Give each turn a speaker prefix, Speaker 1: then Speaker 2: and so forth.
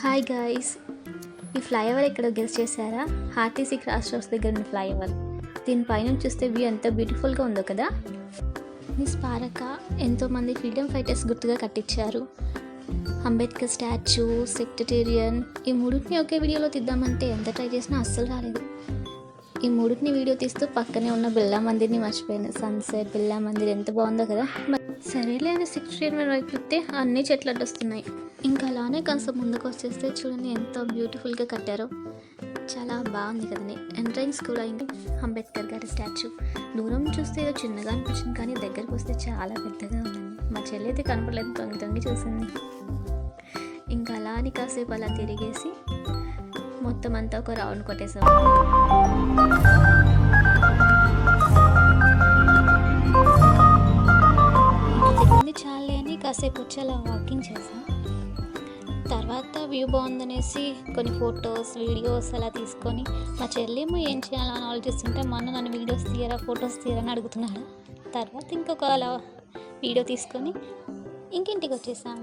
Speaker 1: Hi guys, ఈ flyover ఎక్కడో guess చేశారా? ఆర్టీసీ క్రాస్ రోడ్స్ దగ్గర ఉన్న ఫ్లైఓవర్. దీనిపైన చూస్తే వ్యూ ఎంత బ్యూటిఫుల్గా ఉందో కదా. మిస్ పారక ఎంతోమంది ఫ్రీడమ్ ఫైటర్స్ గుర్తుగా కట్టించారు. అంబేద్కర్ స్టాచ్యూ, సెక్రటేరియన్, ఈ మూడింటిని ఒకే వీడియోలో తీద్దామంటే ఎంత ట్రై చేసినా అస్సలు రాలేదు. ఈ మూడింటిని వీడియో తీస్తూ పక్కనే ఉన్న బిర్లా మందిర్ని మర్చిపోయాను. సన్సెట్ బిర్లా మందిర్ ఎంత బాగుందో కదా. సరేలే అని సెక్రటేరియన్ వైపు చూస్తే అన్ని చెట్లు అడ్డొస్తున్నాయి. ఇంకా అలానే కాస్త ముందుకు వచ్చేస్తే చూడండి ఎంత బ్యూటిఫుల్గా కట్టారో. చాలా బాగుంది కదండి. ఎంట్రన్స్ కూడా అయింది అంబేద్కర్ గారి స్టాచ్యూ. దూరం చూస్తే ఏదో చిన్నగా అనిపించింది, కానీ దగ్గరికి వస్తే చాలా పెద్దగా ఉందండి. మా చెల్లి అయితే కనపడలేదు, తొంగి తొంగి చూసింది. ఇంకా అలా అని కాసేపు అలా తిరిగేసి మొత్తం అంతా ఒక రౌండ్ కొట్టేసాం. తిరిగింది చాలే అని కాసేపు వచ్చి అలా వాకింగ్ చేసాం. తర్వాత వ్యూ బాగుందనేసి కొన్ని ఫొటోస్, వీడియోస్ అలా తీసుకొని మా చెల్లేమో ఏం చేయాలని ఆలోచిస్తుంటే నన్ను వీడియోస్ తీయరా, ఫొటోస్ తీయరా అని అడుగుతున్నాడు. తర్వాత ఇంకొక అలా వీడియో తీసుకొని ఇంకింటికి వచ్చేసాము.